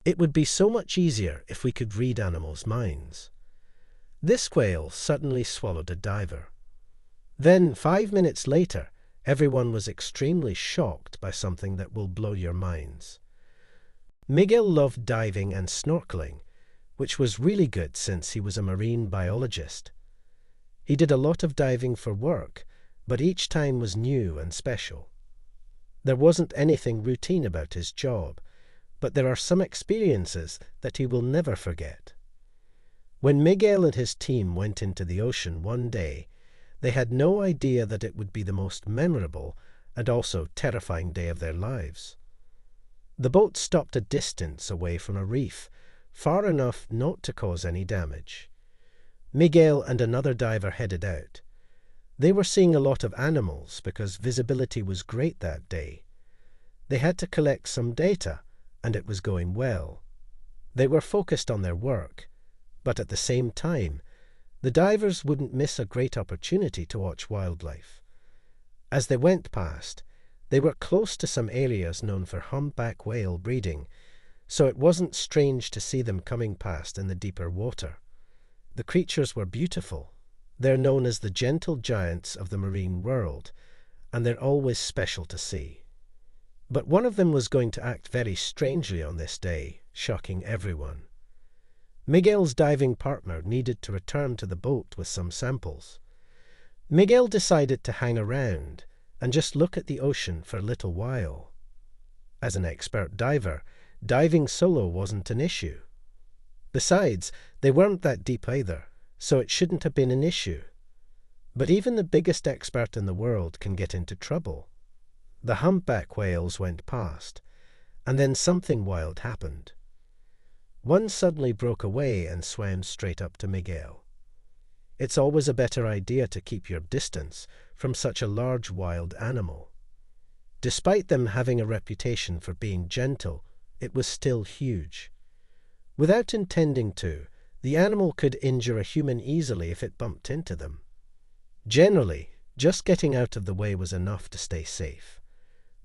It would be so much easier if we could read animals' minds. This whale suddenly swallowed a diver. Then, 5 minutes later, everyone was extremely shocked by something that will blow your minds. Miguel loved diving and snorkeling, which was really good since he was a marine biologist. He did a lot of diving for work, but each time was new and special. There wasn't anything routine about his job, but there are some experiences that he will never forget. When Miguel and his team went into the ocean one day, they had no idea that it would be the most memorable and also terrifying day of their lives. The boat stopped a distance away from a reef, far enough not to cause any damage. Miguel and another diver headed out. They were seeing a lot of animals because visibility was great that day. They had to collect some data, and it was going well. They were focused on their work, but at the same time, the divers wouldn't miss a great opportunity to watch wildlife. As they went past, they were close to some areas known for humpback whale breeding, so it wasn't strange to see them coming past in the deeper water. The creatures were beautiful. They're known as the gentle giants of the marine world, and they're always special to see. But one of them was going to act very strangely on this day, shocking everyone. Miguel's diving partner needed to return to the boat with some samples. Miguel decided to hang around and just look at the ocean for a little while. As an expert diver, diving solo wasn't an issue. Besides, they weren't that deep either, so it shouldn't have been an issue. But even the biggest expert in the world can get into trouble. The humpback whales went past, and then something wild happened. One suddenly broke away and swam straight up to Miguel. It's always a better idea to keep your distance from such a large wild animal. Despite them having a reputation for being gentle, it was still huge. Without intending to, the animal could injure a human easily if it bumped into them. Generally, just getting out of the way was enough to stay safe.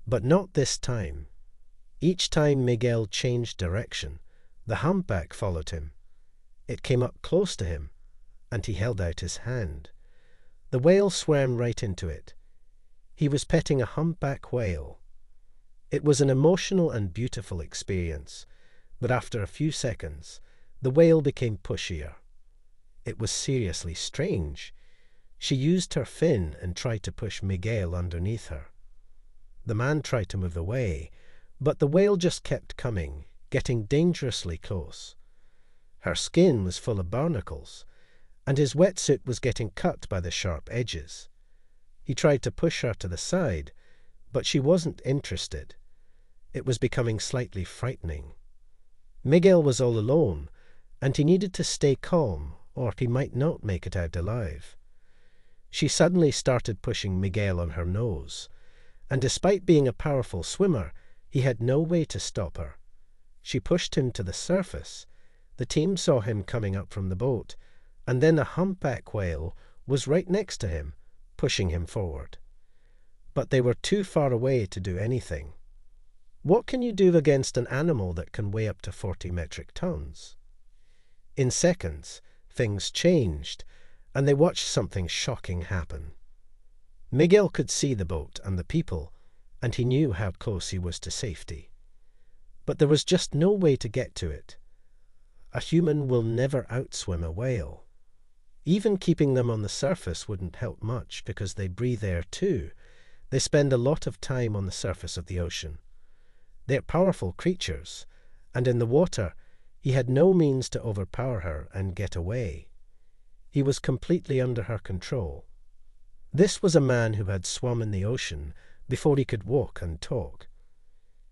But not this time. Each time Miguel changed direction, the humpback followed him. It came up close to him, and he held out his hand. The whale swam right into it. He was petting a humpback whale. It was an emotional and beautiful experience, but after a few seconds, the whale became pushier. It was seriously strange. She used her fin and tried to push Miguel underneath her. The man tried to move away, but the whale just kept coming, getting dangerously close. Her skin was full of barnacles, and his wetsuit was getting cut by the sharp edges. He tried to push her to the side, but she wasn't interested. It was becoming slightly frightening. Miguel was all alone, and he needed to stay calm, or he might not make it out alive. She suddenly started pushing Miguel on her nose, and despite being a powerful swimmer, he had no way to stop her. She pushed him to the surface. The team saw him coming up from the boat, and then a humpback whale was right next to him, pushing him forward. But they were too far away to do anything. What can you do against an animal that can weigh up to 40 metric tons? In seconds, things changed, and they watched something shocking happen. Miguel could see the boat and the people, and he knew how close he was to safety. But there was just no way to get to it. A human will never outswim a whale. Even keeping them on the surface wouldn't help much because they breathe air too. They spend a lot of time on the surface of the ocean. They're powerful creatures, and in the water, he had no means to overpower her and get away. He was completely under her control. This was a man who had swum in the ocean before he could walk and talk.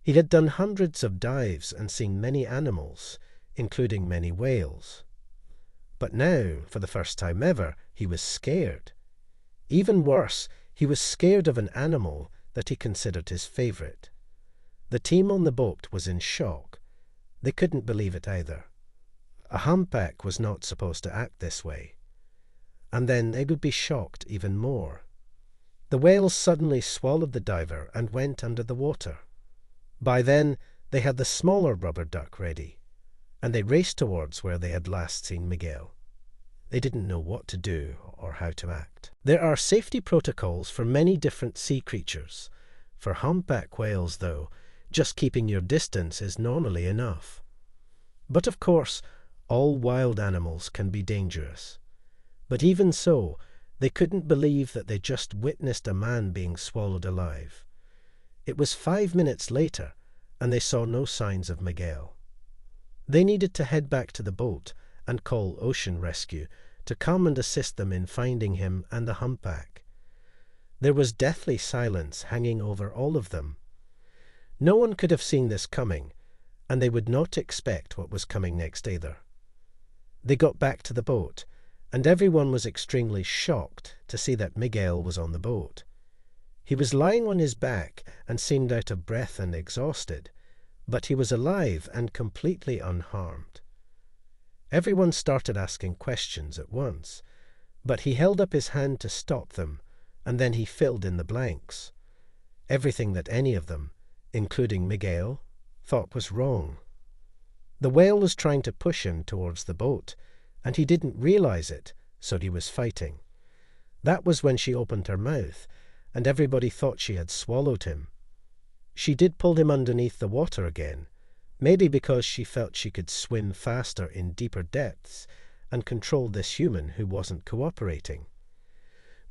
He had done hundreds of dives and seen many animals, including many whales. But now, for the first time ever, he was scared. Even worse, he was scared of an animal that he considered his favorite. The team on the boat was in shock. They couldn't believe it either. A humpback was not supposed to act this way. And then they would be shocked even more. The whale suddenly swallowed the diver and went under the water. By then, they had the smaller rubber duck ready. and they raced towards where they had last seen Miguel. They didn't know what to do or how to act. There are safety protocols for many different sea creatures. For humpback whales, though, just keeping your distance is normally enough. But of course, all wild animals can be dangerous. But even so, they couldn't believe that they just witnessed a man being swallowed alive. It was 5 minutes later, and they saw no signs of Miguel. They needed to head back to the boat and call ocean rescue to come and assist them in finding him and the humpback. There was deathly silence hanging over all of them. No one could have seen this coming, and they would not expect what was coming next either. They got back to the boat, and everyone was extremely shocked to see that Miguel was on the boat. He was lying on his back and seemed out of breath and exhausted, but he was alive and completely unharmed. Everyone started asking questions at once, but he held up his hand to stop them, and then he filled in the blanks. Everything that any of them, including Miguel, thought was wrong. The whale was trying to push him towards the boat, and he didn't realize it, so he was fighting. That was when she opened her mouth, and everybody thought she had swallowed him. She did pull him underneath the water again, maybe because she felt she could swim faster in deeper depths and control this human who wasn't cooperating.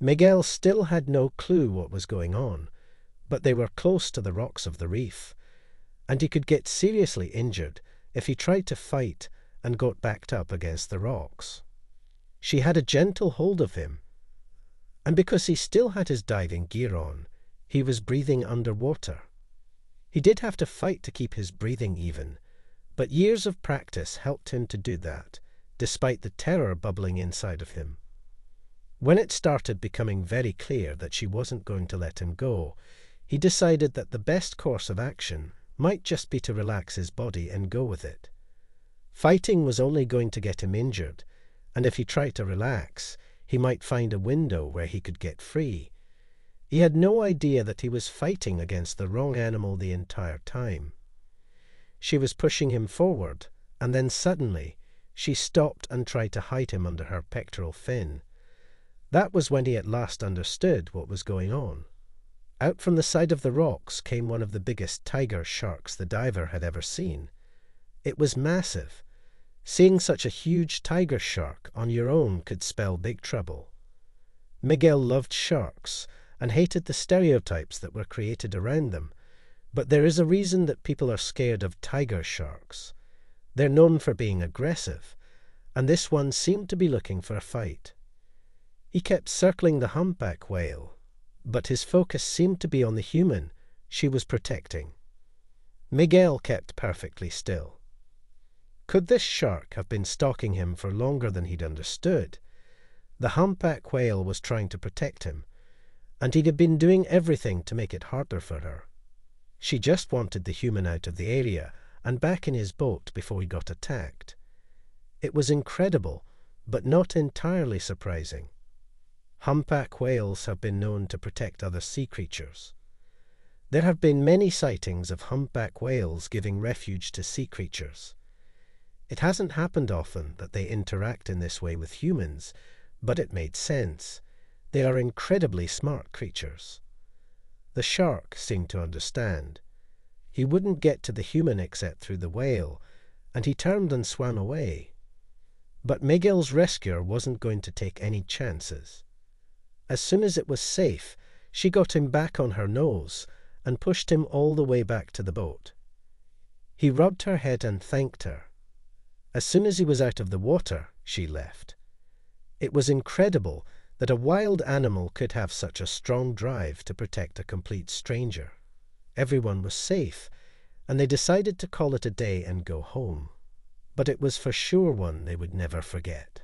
Miguel still had no clue what was going on, but they were close to the rocks of the reef, and he could get seriously injured if he tried to fight and got backed up against the rocks. She had a gentle hold of him, and because he still had his diving gear on, he was breathing underwater. He did have to fight to keep his breathing even, but years of practice helped him to do that, despite the terror bubbling inside of him. When it started becoming very clear that she wasn't going to let him go, he decided that the best course of action might just be to relax his body and go with it. Fighting was only going to get him injured, and if he tried to relax, he might find a window where he could get free. He had no idea that he was fighting against the wrong animal the entire time. She was pushing him forward, and then suddenly she stopped and tried to hide him under her pectoral fin. That was when he at last understood what was going on. Out from the side of the rocks came one of the biggest tiger sharks the diver had ever seen. It was massive. Seeing such a huge tiger shark on your own could spell big trouble. Miguel loved sharks and hated the stereotypes that were created around them, but there is a reason that people are scared of tiger sharks. They're known for being aggressive, and this one seemed to be looking for a fight. He kept circling the humpback whale, but his focus seemed to be on the human she was protecting. Miguel kept perfectly still. Could this shark have been stalking him for longer than he'd understood? The humpback whale was trying to protect him, and he'd have been doing everything to make it harder for her. She just wanted the human out of the area and back in his boat before he got attacked. It was incredible, but not entirely surprising. Humpback whales have been known to protect other sea creatures. There have been many sightings of humpback whales giving refuge to sea creatures. It hasn't happened often that they interact in this way with humans, but it made sense. They are incredibly smart creatures. The shark seemed to understand. He wouldn't get to the human except through the whale, and he turned and swam away. But Miguel's rescuer wasn't going to take any chances. As soon as it was safe, she got him back on her nose and pushed him all the way back to the boat. He rubbed her head and thanked her. As soon as he was out of the water, she left. It was incredible that a wild animal could have such a strong drive to protect a complete stranger. Everyone was safe, and they decided to call it a day and go home. But it was for sure one they would never forget.